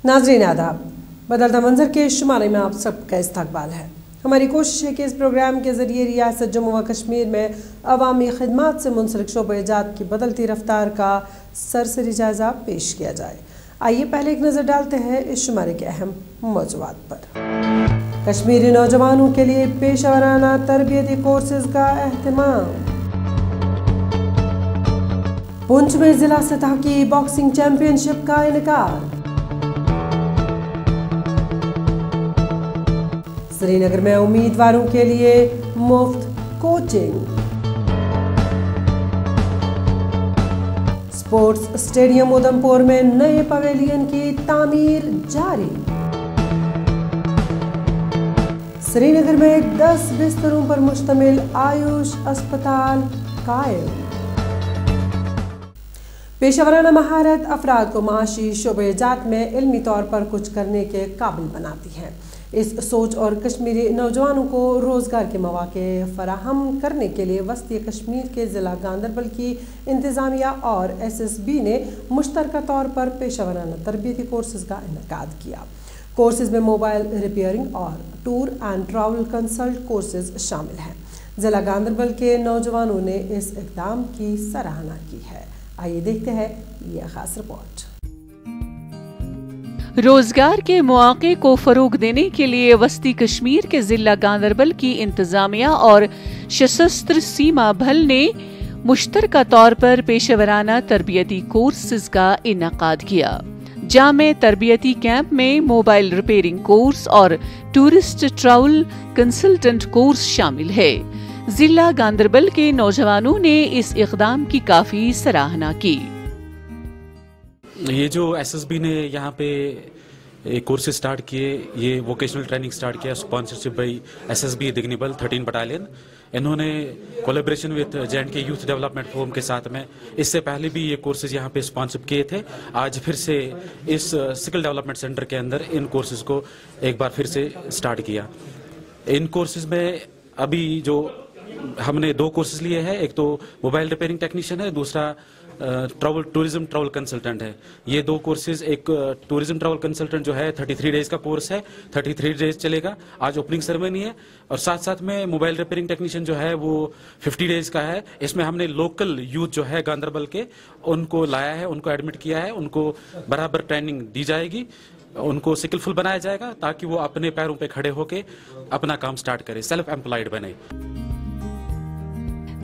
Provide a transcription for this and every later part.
नाज़रीन आदाब, बदलता मंजर के शुमारे में आप सबका इस्तकबाल है। हमारी कोशिश है कि इस प्रोग्राम के ज़रिए रियासत जम्मू व कश्मीर में अवामी खिदमात से मुंसलिक शोबे-ए-जात की बदलती रफ्तार का सरसरी जायज़ा पेश किया जाए। आइए पहले एक नज़र डालते हैं इस शुमारे के अहम मौज़ूआत पर। कश्मीरी नौजवानों के लिए पेशेवराना तरबियती कोर्सेज का अहतमाम। पुंछ में जिला सतह की बॉक्सिंग चैंपियनशिप का इनेकाद। श्रीनगर में उम्मीदवारों के लिए मुफ्त कोचिंग। स्पोर्ट्स स्टेडियम उधमपुर में नए पवेलियन की तामीर जारी। श्रीनगर में 10 बिस्तरों पर मुश्तमिल आयुष अस्पताल कायम। पेशेवराना महारत अफराद को माशी शोबे-ए-जात में इल्मी तौर पर कुछ करने के काबिल बनाती है। इस सोच और कश्मीरी नौजवानों को रोज़गार के मौके फराहम करने के लिए वस्ती कश्मीर के ज़िला गांदरबल की इंतज़ामिया और SSB ने मुश्तरका तौर पर पेशेवराना तरबियती कोर्सेज का इनेकाद किया। कोर्सेज में मोबाइल रिपेयरिंग और tour and travel consult courses शामिल हैं। ज़िला गांदरबल के नौजवानों ने इस इक़दाम की सराहना की है। आइए देखते हैं यह खास रिपोर्ट। रोजगार के मौके को फरोग देने के लिए वस्ती कश्मीर के जिला गांदरबल की इंतजामिया और सशस्त्र सीमा बल ने मुश्तरका तौर पर पेशेवराना तरबियती कोर्सेज का इनेकाद किया। जामे तरबियती कैंप में मोबाइल रिपेयरिंग कोर्स और टूरिस्ट ट्रैवल कंसल्टेंट कोर्स शामिल है। जिला गांदरबल के नौजवानों ने इस इक़दाम की काफी सराहना की। ये जो SSB ने यहाँ पे कोर्सेज स्टार्ट किए, ये वोकेशनल ट्रेनिंग स्टार्ट किया, स्पॉन्सरशिप बाई SSB दिगनीबल 13 बटालियन। इन्होंने collaboration with J&K youth development forum के साथ में इससे पहले भी ये कोर्सेज यहाँ पे स्पॉन्सर किए थे। आज फिर से इस स्किल डेवलपमेंट सेंटर के अंदर इन कोर्सेज को एक बार फिर से स्टार्ट किया। इन कोर्सेज में अभी जो हमने 2 कोर्सेज लिए हैं, एक तो मोबाइल रिपेयरिंग टेक्नीशियन है, दूसरा टूरिज्म ट्रैवल कंसल्टेंट है। ये 2 कोर्सेज, एक टूरिज्म ट्रैवल कंसल्टेंट जो है 33 डेज का कोर्स है, 33 डेज चलेगा। आज ओपनिंग सेरेमनी है और साथ साथ में मोबाइल रिपेयरिंग टेक्नीशियन जो है वो 50 डेज का है। इसमें हमने लोकल यूथ जो है गांदरबल के उनको लाया है, उनको एडमिट किया है, उनको बराबर ट्रेनिंग दी जाएगी, उनको स्किलफुल बनाया जाएगा ताकि वो अपने पैरों पे खड़े होके अपना काम स्टार्ट करे, सेल्फ एम्प्लॉयड बने।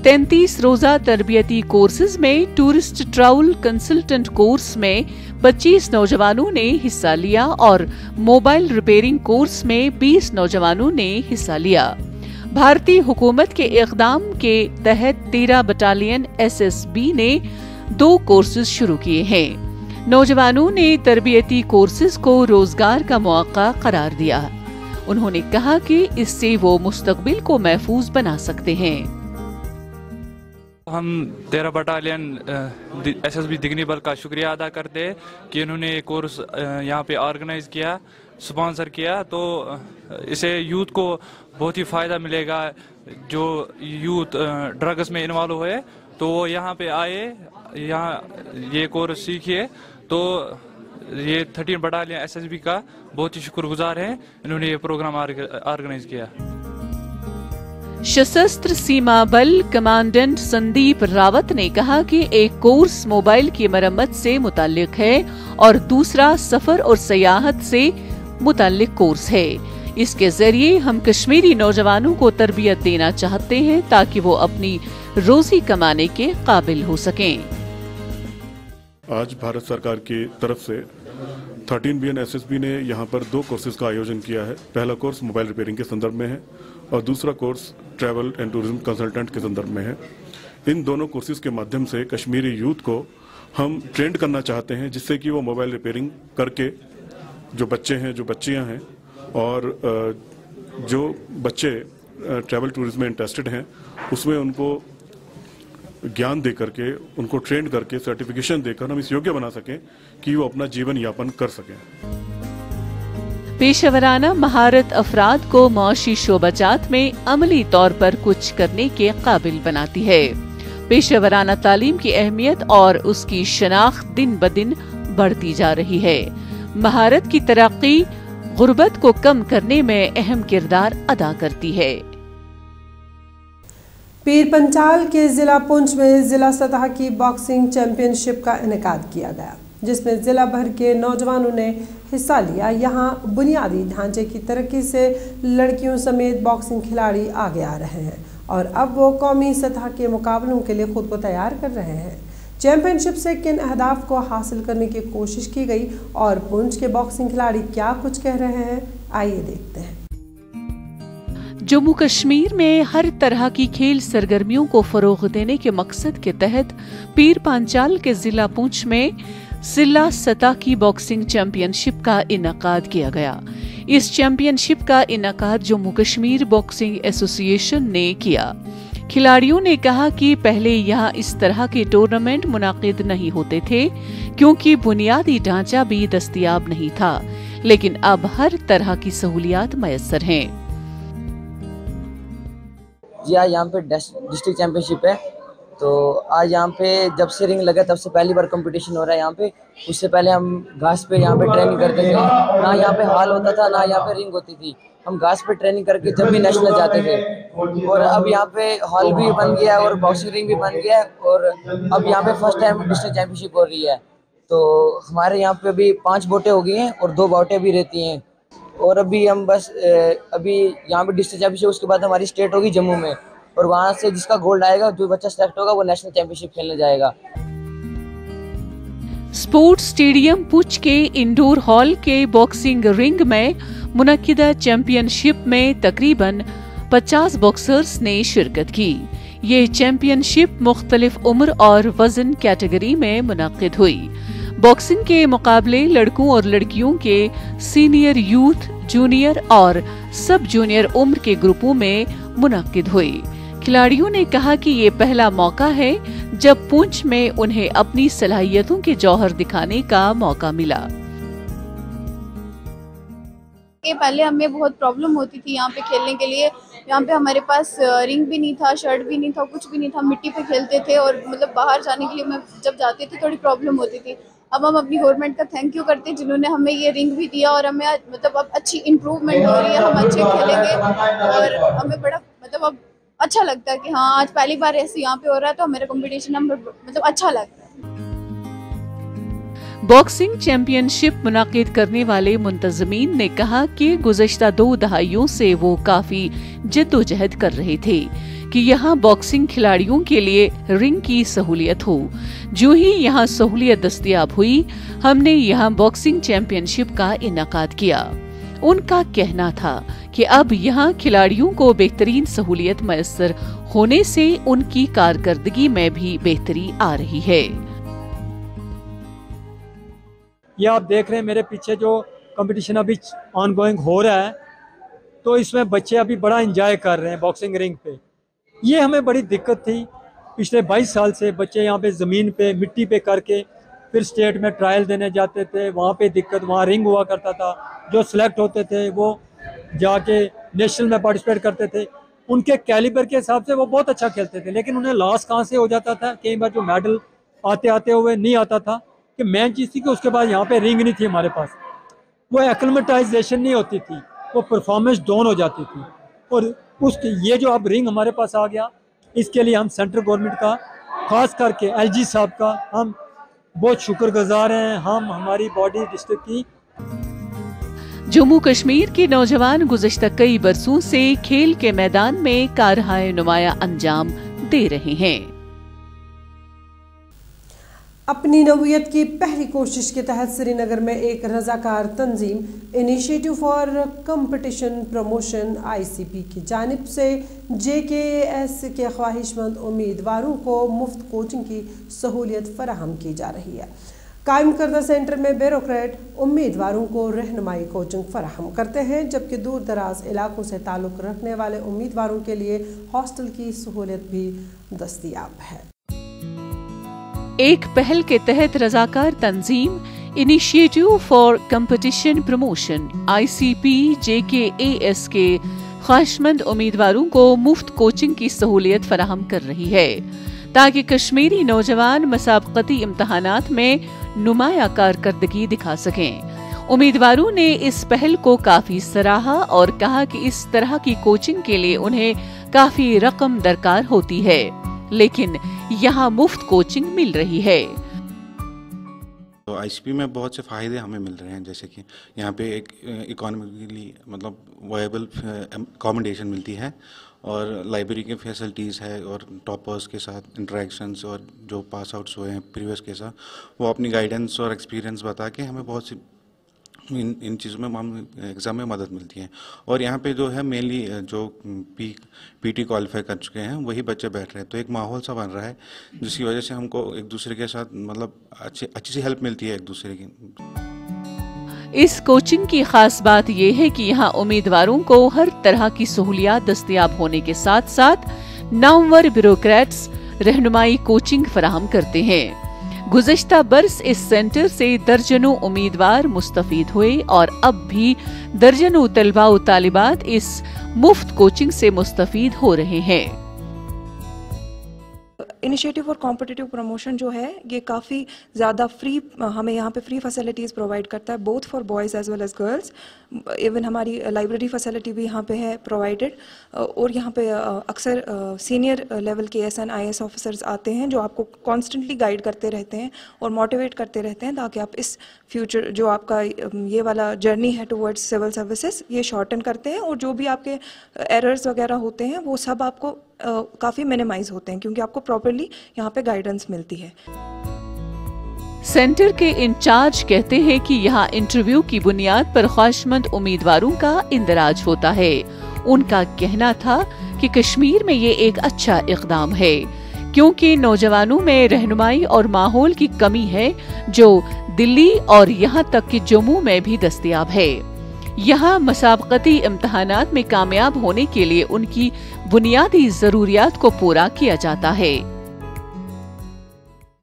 33 रोजा तरबियती कोर्सेज में टूरिस्ट ट्रैवल कंसल्टेंट कोर्स में 25 नौजवानों ने हिस्सा लिया और मोबाइल रिपेयरिंग कोर्स में 20 नौजवानों ने हिस्सा लिया। भारतीय हुकूमत के इक़दाम के तहत 13 बटालियन SSB ने 2 कोर्सेज शुरू किए हैं। नौजवानों ने तरबियती कोर्सेज को रोजगार का मौका करार दिया। उन्होंने कहा कि इससे वो मुस्तकबिल को महफूज बना सकते हैं। हम 13 बटालियन SSB दिगनीबल का शुक्रिया अदा करते हैं कि उन्होंने ये कोर्स यहाँ पे ऑर्गेनाइज किया, स्पॉन्सर किया। तो इसे यूथ को बहुत ही फ़ायदा मिलेगा। जो यूथ ड्रग्स में इन्वॉल्व हुए तो वो यहाँ पे आए, यहाँ ये कोर्स सीखिए। तो ये 13 बटालियन SSB का बहुत ही शुक्रगुजार है, इन्होंने ये प्रोग्राम ऑर्गेनाइज किया। सशस्त्र सीमा बल कमांडेंट संदीप रावत ने कहा कि एक कोर्स मोबाइल की मरम्मत से मुताल्लिक है और दूसरा सफर और सयाहत से मुताल्लिक कोर्स है। इसके जरिए हम कश्मीरी नौजवानों को तरबियत देना चाहते हैं ताकि वो अपनी रोजी कमाने के काबिल हो सकें। आज भारत सरकार की तरफ से 13BN SSB ने यहाँ पर 2 कोर्सेज का आयोजन किया है। पहला कोर्स मोबाइल रिपेयरिंग के संदर्भ में है और दूसरा course travel and tourism consultant के संदर्भ में है। इन दोनों कोर्सेज के माध्यम से कश्मीरी यूथ को हम ट्रेंड करना चाहते हैं, जिससे कि वो मोबाइल रिपेयरिंग करके जो बच्चे हैं, जो बच्चियां हैं और जो बच्चे ट्रैवल टूरिज्म में इंटरेस्टेड हैं, उसमें उनको ज्ञान दे करके, उनको ट्रेंड करके, सर्टिफिकेशन देकर हम इस योग्य बना सकें कि वो अपना जीवन यापन कर सकें। पेशेवराना महारत अफराद को माशी शोबाजात में अमली तौर पर कुछ करने के काबिल बनाती है। पेशेवराना तालीम की अहमियत और उसकी शनाख्त दिन ब दिन बढ़ती जा रही है। महारत की तरक्की गुर्बत को कम करने में अहम किरदार अदा करती है। पीर पंचाल के जिला पुंछ में जिला सतह की बॉक्सिंग चैंपियनशिप का इनेकाद किया गया, जिसमें जिला भर के नौजवानों ने हिस्सा लिया। यहां बुनियादी ढांचे की तरक्की से लड़कियों समेत बॉक्सिंग खिलाड़ी आगे आ रहे हैं और अब वो कौमी सतह के मुकाबलों के लिए खुद को तैयार कर रहे हैं। चैंपियनशिप से किन अहदाफ को हासिल करने की कोशिश की गई और पुंछ के बॉक्सिंग खिलाड़ी क्या कुछ कह रहे हैं, आइए देखते हैं। जम्मू कश्मीर में हर तरह की खेल सरगर्मियों को फरोग देने के मकसद के तहत पीर पांचाल के जिला पुंछ में जिला सतह की बॉक्सिंग चैंपियनशिप का इनेकाद किया गया। इस चैंपियनशिप का इनेकाद जम्मू कश्मीर बॉक्सिंग एसोसिएशन ने किया। खिलाड़ियों ने कहा कि पहले यहाँ इस तरह के टूर्नामेंट मुनाकिद नहीं होते थे क्योंकि बुनियादी ढांचा भी दस्तयाब नहीं था, लेकिन अब हर तरह की सहूलियात मयसर हैं। जी हाँ, यहाँ पे डिस्ट्रिक्ट चैंपियनशिप है, तो आज यहाँ पे जब से रिंग लगा तब से पहली बार कंपटीशन हो रहा है यहाँ पे। उससे पहले हम घास पे यहाँ पे ट्रेनिंग करते थे, ना यहाँ पे हॉल होता था ना यहाँ पे रिंग होती थी। हम घास पे ट्रेनिंग करके जब भी नेशनल जाते थे, और अब यहाँ पे हॉल भी बन गया है और बॉक्सिंग रिंग भी बन गया है, और अब यहाँ पे फर्स्ट टाइम डिस्ट्रिक्ट चैंपियनशिप हो रही है। तो हमारे यहाँ पे अभी 5 बोटें हो गई हैं और 2 बाउटें भी रहती हैं, और अभी हम बस अभी यहाँ पे डिस्ट्रिक्ट चैंपियनशिप, उसके बाद हमारी स्टेट होगी जम्मू में, और वहाँ से जिसका गोल्ड आएगा, जो बच्चा सेलेक्ट होगा, वो नेशनल चैंपियनशिप खेलने जाएगा। स्पोर्ट्स स्टेडियम पुंछ के इंडोर हॉल के बॉक्सिंग रिंग में मुनक्किदा चैंपियनशिप में तकरीबन 50 बॉक्सर्स ने शिरकत की। ये चैंपियनशिप मुख्तलिफ उम्र और वजन कैटेगरी में मुनक्किद हुई। बॉक्सिंग के मुकाबले लड़कों और लड़कियों के सीनियर, यूथ, जूनियर और सब जूनियर उम्र के ग्रुपों में मुनक्किद हुई। खिलाड़ियों ने कहा कि ये पहला मौका है जब पुंछ में उन्हें अपनी सलाहियतों के जौहर दिखाने का मौका मिला। ये पहले हमें बहुत प्रॉब्लम होती थी यहाँ पे खेलने के लिए। यहाँ पे हमारे पास रिंग भी नहीं था, शर्ट भी नहीं था, कुछ भी नहीं था, मिट्टी पे खेलते थे, और मतलब बाहर जाने के लिए मैं जब जाती थी थोड़ी प्रॉब्लम होती थी। अब हम अपनी गवर्नमेंट का थैंक यू करते हैं जिन्होंने हमें ये रिंग भी दिया, और हमें मतलब अब अच्छी इम्प्रूवमेंट हो रही है, हम अच्छे खेलेंगे, और हमें बड़ा मतलब अब अच्छा लगता है कि हाँ आज पहली बार ऐसे यहाँ पे हो रहा है, तो हमारा कंपटीशन हम मतलब अच्छा लगता है। बॉक्सिंग चैंपियनशिप मुनाकिद करने वाले मुंतजमीन ने कहा कि गुज़श्ता 2 दहाइयों से वो काफी जद्दोजहद कर रहे थे कि यहाँ बॉक्सिंग खिलाड़ियों के लिए रिंग की सहूलियत हो। जो ही यहाँ सहूलियत दस्तयाब हुई, हमने यहाँ बॉक्सिंग चैंपियनशिप का इनेकाद किया। उनका कहना था कि अब यहाँ खिलाड़ियों को बेहतरीन सहूलियत मयसर होने से उनकी कारकर्दगी में भी बेहतरी आ रही है। ये आप देख रहे हैं मेरे पीछे जो कंपटीशन अभी ऑनगोइंग हो रहा है, तो इसमें बच्चे अभी बड़ा एंजॉय कर रहे हैं बॉक्सिंग रिंग पे। ये हमें बड़ी दिक्कत थी पिछले 22 साल से। बच्चे यहाँ पे ज़मीन पे मिट्टी पे करके फिर स्टेट में ट्रायल देने जाते थे, वहाँ पे दिक्कत, वहाँ रिंग हुआ करता था, जो सिलेक्ट होते थे वो जाके नेशनल में पार्टिसिपेट करते थे। उनके कैलिबर के हिसाब से वो बहुत अच्छा खेलते थे, लेकिन उन्हें लॉस कहाँ से हो जाता था, कई बार जो मेडल आते आते हुए नहीं आता था। कि मेन चीज़ थी कि उसके बाद यहाँ पे रिंग नहीं थी हमारे पास, वो एक्लिमेटाइजेशन नहीं होती थी, वो परफॉर्मेंस डाउन हो जाती थी। और ये जो अब रिंग हमारे पास आ गया, इसके लिए हम सेंट्रल गवर्नमेंट का, खास करके एलजी साहब का हम बहुत शुक्रगुजार हैं, हम हमारी बॉडी डिस्ट्रिक्ट की। जम्मू कश्मीर के नौजवान गुज़श्ता कई बरसों से खेल के मैदान में कारहाय नुमाया अंजाम दे रहे हैं। अपनी नौयत की पहली कोशिश के तहत श्रीनगर में एक रजाकार तंजीम initiative for competition promotion ICP की जानिब से JKAS के ख्वाहिशमंद उम्मीदवारों को मुफ्त कोचिंग की सहूलियत फराहम की जा रही है। कायम करदा सेंटर में ब्यूरोक्रेट उम्मीदवारों को रहनुमाई कोचिंग फराहम करते हैं, जबकि दूर दराज इलाकों से ताल्लुक़ रखने वाले उम्मीदवारों के लिए हॉस्टल की सहूलियत भी दस्तयाब है। एक पहल के तहत रजाकार तंजीम initiative for competition promotion ICP JKAS के ख्वाहिशमंद उम्मीदवारों को मुफ्त कोचिंग की सहूलियत फराहम कर रही है, ताकि कश्मीरी नौजवान मसाबकती इम्तहानात में नुमाया कारकर्दगी दिखा सकें। उम्मीदवारों ने इस पहल को काफी सराहा और कहा कि इस तरह की कोचिंग के लिए उन्हें काफी रकम दरकार होती है, लेकिन यहाँ मुफ्त कोचिंग मिल रही है। तो आईसीपी में बहुत से फ़ायदे हमें मिल रहे हैं, जैसे कि यहाँ पे एक इकोनॉमिकली मतलब वायबल अकोमोडेशन मिलती है और लाइब्रेरी की फैसिलिटीज़ है और टॉपर्स के साथ इंटरेक्शंस और जो पास आउट्स हुए हैं प्रीवियस के साथ वो अपनी गाइडेंस और एक्सपीरियंस बता के हमें बहुत सी इन चीज़ों में एग्ज़ाम में मदद मिलती है। और यहाँ पे जो है मेनली जो पीटी क्वालिफाई कर चुके हैं वही बच्चे बैठ रहे हैं, तो एक माहौल सा बन रहा है जिसकी वजह से हमको एक दूसरे के साथ मतलब अच्छी सी हेल्प मिलती है एक दूसरे की। इस कोचिंग की खास बात यह है कि यहाँ उम्मीदवारों को हर तरह की सहूलियात दस्तयाब होने के साथ साथ नामवर ब्यूरोक्रेट्स रहनुमाई कोचिंग फराहम करते हैं। गुज़िश्ता बरस इस सेंटर से दर्जनों उम्मीदवार मुस्तफीद हुए और अब भी दर्जनों तलबा व तालिबात इस मुफ्त कोचिंग से मुस्तफीद हो रहे हैं। इनिशिएटिव फॉर कॉम्पिटिटिव प्रमोशन जो है ये काफ़ी ज़्यादा फ्री हमें यहाँ पे फ्री फैसिलिटीज़ प्रोवाइड करता है, both for boys as well as girls. Even हमारी लाइब्रेरी फैसिलिटी भी यहाँ पे है प्रोवाइडेड और यहाँ पे अक्सर सीनियर लेवल के ASN IAS ऑफिसर्स आते हैं जो आपको कॉन्स्टेंटली गाइड करते रहते हैं और मोटिवेट करते रहते हैं ताकि आप इस फ्यूचर जो आपका ये वाला जर्नी है टुवर्ड्स सिविल सर्विसेज ये शॉर्टन करते हैं और जो भी आपके एरर्स वगैरह होते हैं वो सब आपको काफ़ी मिनिमाइज होते हैं क्योंकि आपको प्रॉपर्ली यहाँ पे गाइडेंस मिलती है। सेंटर के इंचार्ज कहते हैं कि यहाँ इंटरव्यू की बुनियाद पर ख्वाहिशमंद उम्मीदवारों का इंदराज होता है। उनका कहना था कि कश्मीर में ये एक अच्छा इक़दाम है क्योंकि नौजवानों में रहनुमाई और माहौल की कमी है जो दिल्ली और यहाँ तक कि जम्मू में भी दस्तयाब है। यहाँ मसाबकती इम्तहानात में कामयाब होने के लिए उनकी बुनियादी जरूरियात को पूरा किया जाता है।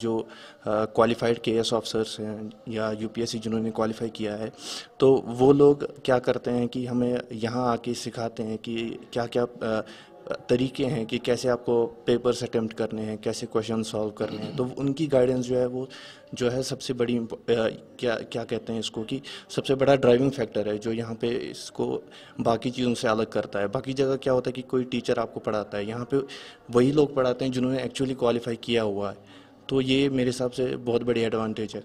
जो क्वालिफाइड KS ऑफिसर्स हैं या UPSC जिन्होंने क्वालिफाई किया है तो वो लोग क्या करते हैं कि हमें यहाँ आके सिखाते हैं कि क्या क्या तरीके हैं कि कैसे आपको पेपर्स अटेम्प्ट करने हैं, कैसे क्वेश्चन सॉल्व करने हैं। तो उनकी गाइडेंस जो है वो जो है सबसे बड़ी क्या कहते हैं इसको कि सबसे बड़ा ड्राइविंग फैक्टर है जो यहाँ पे इसको बाकी चीज़ों से अलग करता है। बाकी जगह क्या होता है कि कोई टीचर आपको पढ़ाता है, यहाँ पे वही लोग पढ़ाते हैं जिन्होंने एक्चुअली क्वालिफाई किया हुआ है, तो ये मेरे हिसाब से बहुत बड़ी एडवांटेज है।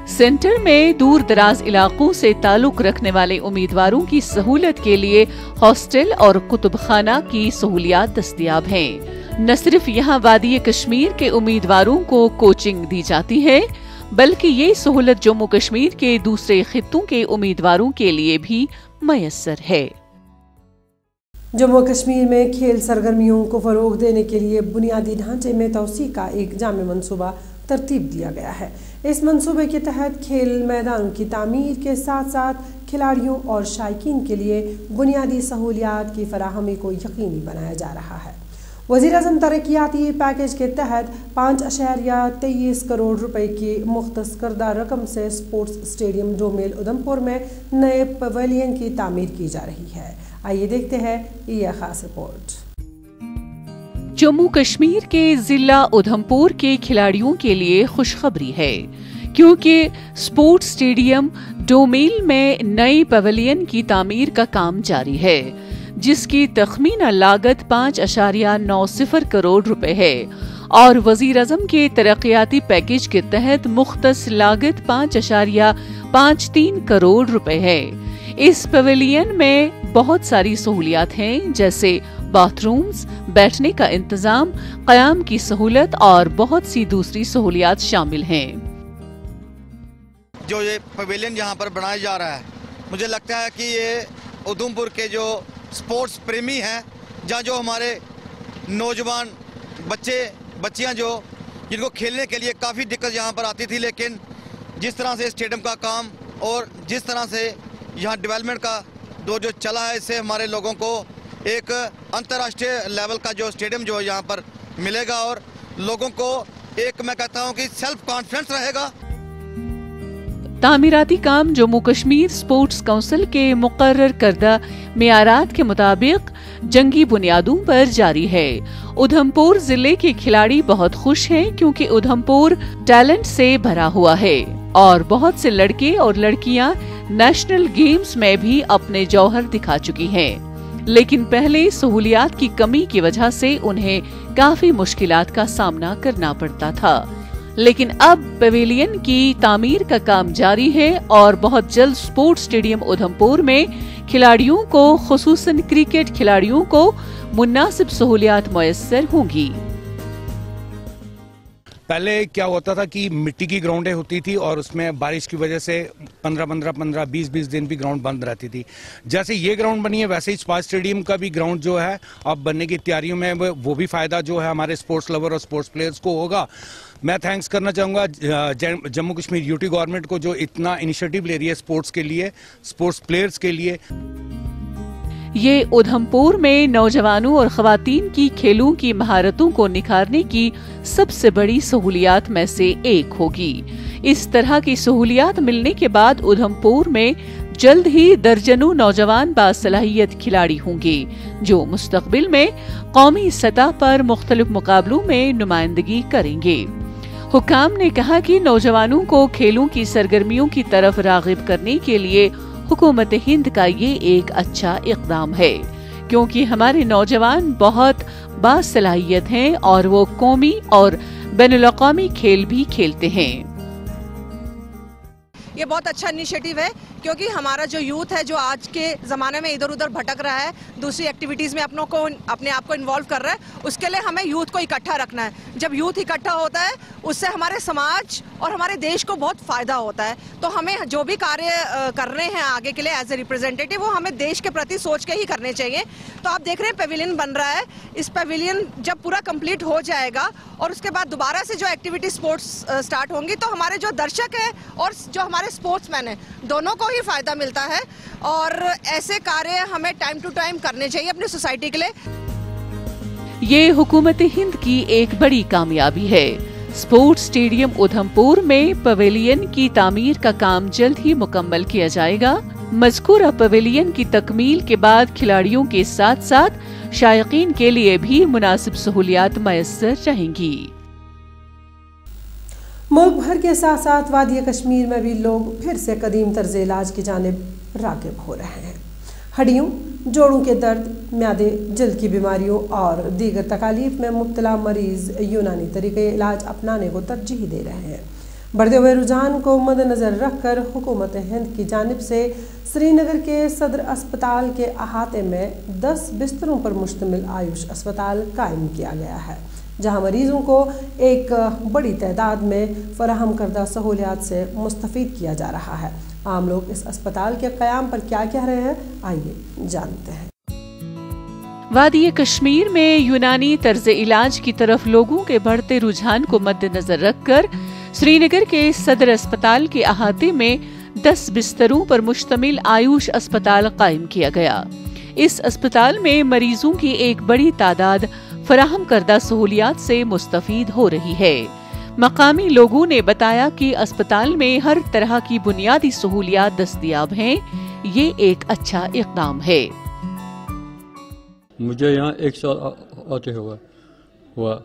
सेंटर में दूर दराज इलाकों से ताल्लुक रखने वाले उम्मीदवारों की सहूलत के लिए हॉस्टल और कुतुबखाना की सहूलियात दस्तयाब हैं। न सिर्फ यहाँ वादी कश्मीर के उम्मीदवारों को कोचिंग दी जाती है बल्कि ये सहूलत जम्मू कश्मीर के दूसरे खित्तों के उम्मीदवारों के लिए भी मयस्सर है। जम्मू कश्मीर में खेल सरगर्मियों को फरोग देने के लिए बुनियादी ढांचे में तोसी का एक जामे मंसूबा तरतीब दिया गया है। इस मंसूबे के तहत खेल मैदानों की तामीर के साथ साथ खिलाड़ियों और शायकीन के लिए बुनियादी सहूलियात की फराहमी को यकीनी बनाया जा रहा है। वज़ीर-ए-आज़म तरक्याती पैकेज के तहत 5.23 करोड़ रुपए की मुख्तस करदा रकम से स्पोर्ट्स स्टेडियम डोमेल उधमपुर में नए पवेलियन की तामीर की जा रही है। आइए देखते हैं यह खास रिपोर्ट। जम्मू कश्मीर के जिला उधमपुर के खिलाड़ियों के लिए खुशखबरी है क्योंकि स्पोर्ट्स स्टेडियम डोमेल में नई पवेलियन की तामीर का काम जारी है जिसकी तखमीना लागत 5.90 करोड़ रुपए है और वज़ीर-ए-आज़म के तरक्याती पैकेज के तहत मुख्तस लागत 5.53 करोड़ रुपए है। इस पवेलियन में बहुत सारी सहूलियात हैं जैसे बाथरूम्स, बैठने का इंतजाम, क़याम की सहूलत और बहुत सी दूसरी सहूलियात शामिल हैं। जो ये पवेलियन यहाँ पर बनाया जा रहा है मुझे लगता है कि ये उधमपुर के जो स्पोर्ट्स प्रेमी हैं जहाँ जो हमारे नौजवान बच्चियाँ जो जिनको खेलने के लिए काफ़ी दिक्कत यहाँ पर आती थी, लेकिन जिस तरह से स्टेडियम का काम और जिस तरह से यहाँ डेवलपमेंट का दौर जो चला है इससे हमारे लोगों को एक अंतर्राष्ट्रीय लेवल का जो स्टेडियम जो यहाँ पर मिलेगा और लोगों को एक मैं कहता हूँ कि सेल्फ कॉन्फिडेंस रहेगा। तामीराती काम जम्मू कश्मीर स्पोर्ट्स काउंसिल के मुकर्रर करदा मियारात के मुताबिक जंगी बुनियादों पर जारी है। उधमपुर जिले के खिलाड़ी बहुत खुश हैं क्योंकि उधमपुर टैलेंट से भरा हुआ है। और बहुत से लड़के और लड़कियां नेशनल गेम्स में भी अपने जौहर दिखा चुकी हैं। लेकिन पहले सहूलियात की कमी की वजह से उन्हें काफी मुश्किलात का सामना करना पड़ता था। लेकिन अब पवेलियन की तामीर का काम जारी है और बहुत जल्द स्पोर्ट्स स्टेडियम उधमपुर में खिलाड़ियों को, खुसूसन क्रिकेट खिलाड़ियों को मुनासिब सहूलियात मुयस्सर होंगी। पहले क्या होता था कि मिट्टी की ग्राउंडें होती थी और उसमें बारिश की वजह से 15-20 दिन भी ग्राउंड बंद रहती थी। जैसे ये ग्राउंड बनी है वैसे ही स्पाइस स्टेडियम का भी ग्राउंड जो है अब बनने की तैयारियों में, वो भी फायदा जो है हमारे स्पोर्ट्स लवर और स्पोर्ट्स प्लेयर्स को होगा। मैं थैंक्स करना चाहूँगा जम्मू कश्मीर यूटी गवर्नमेंट को जो इतना इनिशिएटिव ले रही है स्पोर्ट्स के लिए, स्पोर्ट्स प्लेयर्स के लिए। ये उधमपुर में नौजवानों और खवातीन की खेलों की महारतों को निखारने की सबसे बड़ी सहूलियात में से एक होगी। इस तरह की सहूलियात मिलने के बाद उधमपुर में जल्द ही दर्जनों नौजवान बासलाहियत खिलाड़ी होंगे जो मुस्तकबिल में कौमी सतह पर मुख्तलिफ मुकाबलों में नुमाइंदगी करेंगे। हुकाम ने कहा कि नौजवानों को खेलों की सरगर्मियों की तरफ रागिब करने के लिए हुकूमत हिंद का ये एक अच्छा इक़दाम है, क्योंकि हमारे नौजवान बहुत बासलाहियत हैं और वो कौमी और बैनुल-अक़वामी खेल भी खेलते हैं। ये बहुत अच्छा इनिशिएटिव है क्योंकि हमारा जो यूथ है जो आज के ज़माने में इधर उधर भटक रहा है, दूसरी एक्टिविटीज़ में अपने आप को इन्वॉल्व कर रहा है, उसके लिए हमें यूथ को इकट्ठा रखना है। जब यूथ इकट्ठा होता है उससे हमारे समाज और हमारे देश को बहुत फ़ायदा होता है। तो हमें जो भी कार्य कर रहे हैं आगे के लिए एज ए रिप्रेजेंटेटिव, वो हमें देश के प्रति सोच के ही करने चाहिए। तो आप देख रहे हैं पेविलियन बन रहा है। इस पेविलियन जब पूरा कंप्लीट हो जाएगा और उसके बाद दोबारा से जो एक्टिविटी स्पोर्ट्स स्टार्ट होंगी तो हमारे जो दर्शक हैं और जो हमारे स्पोर्ट्समैन हैं दोनों को ही फायदा मिलता है। और ऐसे कार्य हमें टाइम टू टाइम करने चाहिए अपनी सोसाइटी के लिए। ये हुकूमत हिंद की एक बड़ी कामयाबी है। स्पोर्ट्स स्टेडियम उधमपुर में पवेलियन की तामीर का काम जल्द ही मुकम्मल किया जाएगा। मज़कूरा पवेलियन की तकमील के बाद खिलाड़ियों के साथ साथ शायकीन के लिए भी मुनासिब सहूलियात मैसर रहेंगी। मुल्क भर के साथ साथ वादी कश्मीर में भी लोग फिर से कदीम तर्ज इलाज की जानिब राग़िब हो रहे हैं। हड्डियों, जोड़ों के दर्द, म्यादे, जल्द की बीमारियों और दीगर तकालीफ में मुब्तला मरीज यूनानी तरीक़े इलाज अपनाने को तरजीह दे रहे हैं। बढ़ते हुए रुझान को मद्देनज़र रखकर हुकूमत हिंद की जानिब से श्रीनगर के सदर अस्पताल के अहाते में 10 बिस्तरों पर मुश्तमिल आयुष अस्पताल कायम किया गया है, जहां मरीजों को एक बड़ी तादाद में फराहम करदा सहूलियात से मुस्तफ़ीद किया जा रहा है। आम लोग इस अस्पताल के क़याम पर क्या कह रहे हैं, आइए जानते हैं। वादी कश्मीर में यूनानी तर्ज इलाज की तरफ लोगों के बढ़ते रुझान को मद्देनजर रखकर श्रीनगर के सदर अस्पताल के अहाते में 10 बिस्तरों पर मुश्तमिल आयुष अस्पताल कायम किया गया। इस अस्पताल में मरीजों की एक बड़ी तादाद फराहम करदा सहूलियात से मुस्तफीद हो रही है। मकामी लोगों ने बताया कि अस्पताल में हर तरह की बुनियादी सहूलियात दस्तयाब हैं। ये एक अच्छा इक़दाम है। मुझे यहाँ 1 साल आते हुआ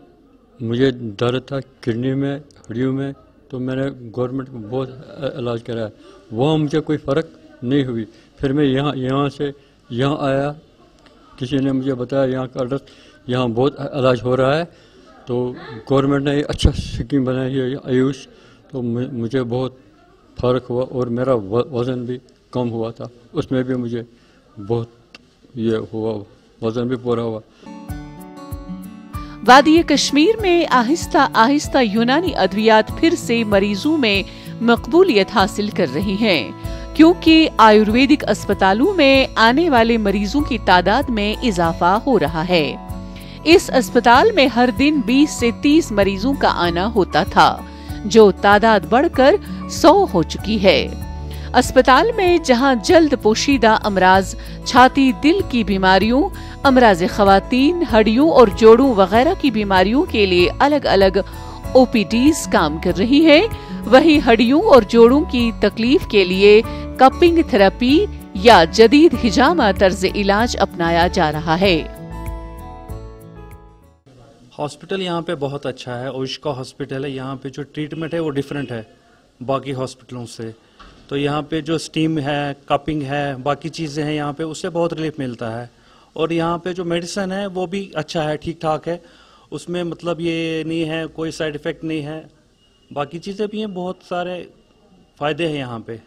मुझे दर्द था किडनी में, हड्डियों में, तो मैंने गवर्नमेंट को बहुत इलाज कराया, वहाँ मुझे कोई फ़र्क नहीं हुई। फिर मैं यहाँ से यहाँ आया, किसी ने मुझे बताया यहाँ का एड्रेस, यहाँ बहुत इलाज हो रहा है। तो गवर्नमेंट ने अच्छा स्कीम बनाई है आयुष, तो मुझे बहुत फ़र्क हुआ और मेरा वज़न भी कम हुआ था, उसमें भी मुझे बहुत ये हुआ, वज़न भी पूरा हुआ। वादी कश्मीर में आहिस्ता आहिस्ता यूनानी अद्वियात फिर से मरीजों में मकबूलियत हासिल कर रही हैं, क्योंकि आयुर्वेदिक अस्पतालों में आने वाले मरीजों की तादाद में इजाफा हो रहा है। इस अस्पताल में हर दिन 20 से 30 मरीजों का आना होता था, जो तादाद बढ़कर 100 हो चुकी है। अस्पताल में जहां जल्द पोशीदा अमराज, छाती, दिल की बीमारियों, अमराज खवातीन, हड्डियों और जोड़ों वगैरह की बीमारियों के लिए अलग अलग OPDs काम कर रही है, वहीं हड्डियों और जोड़ों की तकलीफ के लिए कपिंग थेरेपी या जदीद हिजामा तर्ज इलाज अपनाया जा रहा है। हॉस्पिटल यहाँ पे बहुत अच्छा है, ओइश का हॉस्पिटल है। यहाँ पे जो ट्रीटमेंट है वो डिफरेंट है, बाकी हॉस्पिटलों से। तो यहाँ पे जो स्टीम है, कपिंग है, बाकी चीज़ें हैं यहाँ पे, उससे बहुत रिलीफ मिलता है। और यहाँ पे जो मेडिसिन है वो भी अच्छा है, ठीक ठाक है, उसमें मतलब ये नहीं है कोई साइड इफ़ेक्ट नहीं है, बाकी चीज़ें भी हैं, बहुत सारे फ़ायदे हैं यहाँ पे।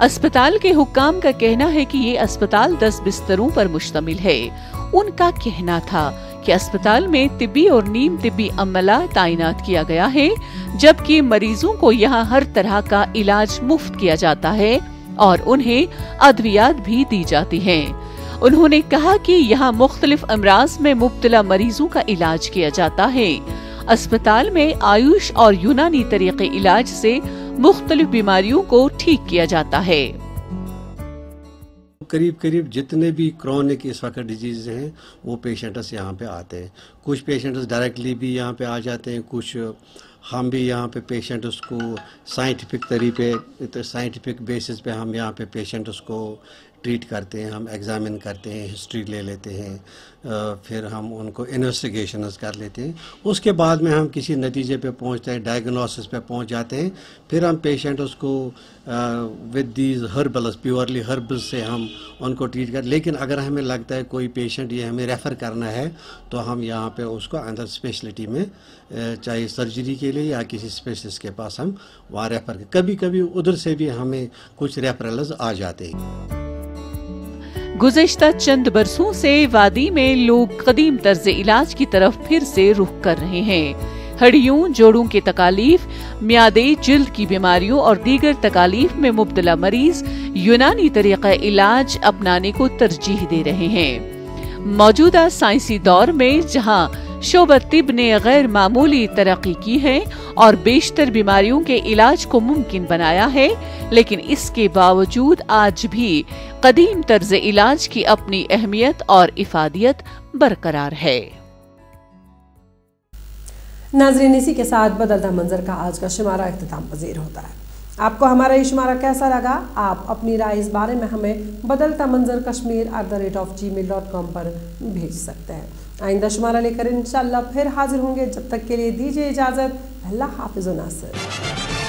अस्पताल के हुक्काम का कहना है कि ये अस्पताल 10 बिस्तरों पर मुश्तमिल है। उनका कहना था कि अस्पताल में तिब्बी और नीम तिब्बी अमला तैनात किया गया है, जबकि मरीजों को यहाँ हर तरह का इलाज मुफ्त किया जाता है और उन्हें अद्वियात भी दी जाती हैं। उन्होंने कहा कि यहाँ मुख्तलिफ अमराज में मुब्तला मरीजों का इलाज किया जाता है। अस्पताल में आयुष और यूनानी तरीके इलाज से मुख्तलिफ बीमारियों को ठीक किया जाता है। करीब जितने भी क्रॉनिक इस वक्त डिजीज हैं वो पेशेंट्स यहाँ पे आते हैं। कुछ पेशेंट्स डायरेक्टली भी यहाँ पे आ जाते हैं, कुछ हम भी यहाँ पे पेशेंट्स को साइंटिफिक बेसिस पे हम यहाँ पे पेशेंट्स को ट्रीट करते हैं, हम एग्जामिन करते हैं, हिस्ट्री ले लेते हैं, फिर हम उनको इन्वेस्टिगेशंस कर लेते हैं। उसके बाद में हम किसी नतीजे पे पहुंचते हैं, डायग्नोसिस पे पहुंच जाते हैं। फिर हम पेशेंट्स को with these herbals, purely herbals से हम उनको ट्रीट कर। लेकिन अगर हमें लगता है कोई पेशेंट ये हमें रेफ़र करना है तो हम यहाँ पे उसको अंदर स्पेशलिटी में, चाहे सर्जरी के लिए या किसी स्पेशलिस्ट के पास हम वहाँ रेफ़र कर। कभी कभी उधर से भी हमें कुछ रेफरल्स आ जाते हैं। गुज़िश्ता चंद बरसों से वादी में लोग कदीम तर्ज इलाज की तरफ फिर से रुख कर रहे हैं। हड्डियों, जोड़ों की तकालीफ, म्यादे, जिल्द की बीमारियों और दीगर तकालीफ में मुब्तला मरीज यूनानी तरीका इलाज अपनाने को तरजीह दे रहे हैं। मौजूदा साइंसी दौर में जहां शोबा तिब ने गैर मामूली तरक्की की है और बेशतर बीमारियों के इलाज को मुमकिन बनाया है, लेकिन इसके बावजूद आज भी कदीम तर्ज इलाज की अपनी अहमियत और इफादियत बरकरार है। नाज़रीन, इसी के साथ बदलता मंजर का आज का शुमारा इख्तिताम पजीर होता है। आपको हमारा ये शुमारा कैसा लगा? आप अपनी राय इस बारे में हमें बदलता मंजर kashmir@gmail.com पर भेज सकते हैं। आइंदा शुमारा लेकर इंशाअल्लाह फिर हाजिर होंगे। जब तक के लिए दीजिए इजाज़त। अल्लाह हाफ़िज़ व नासिर।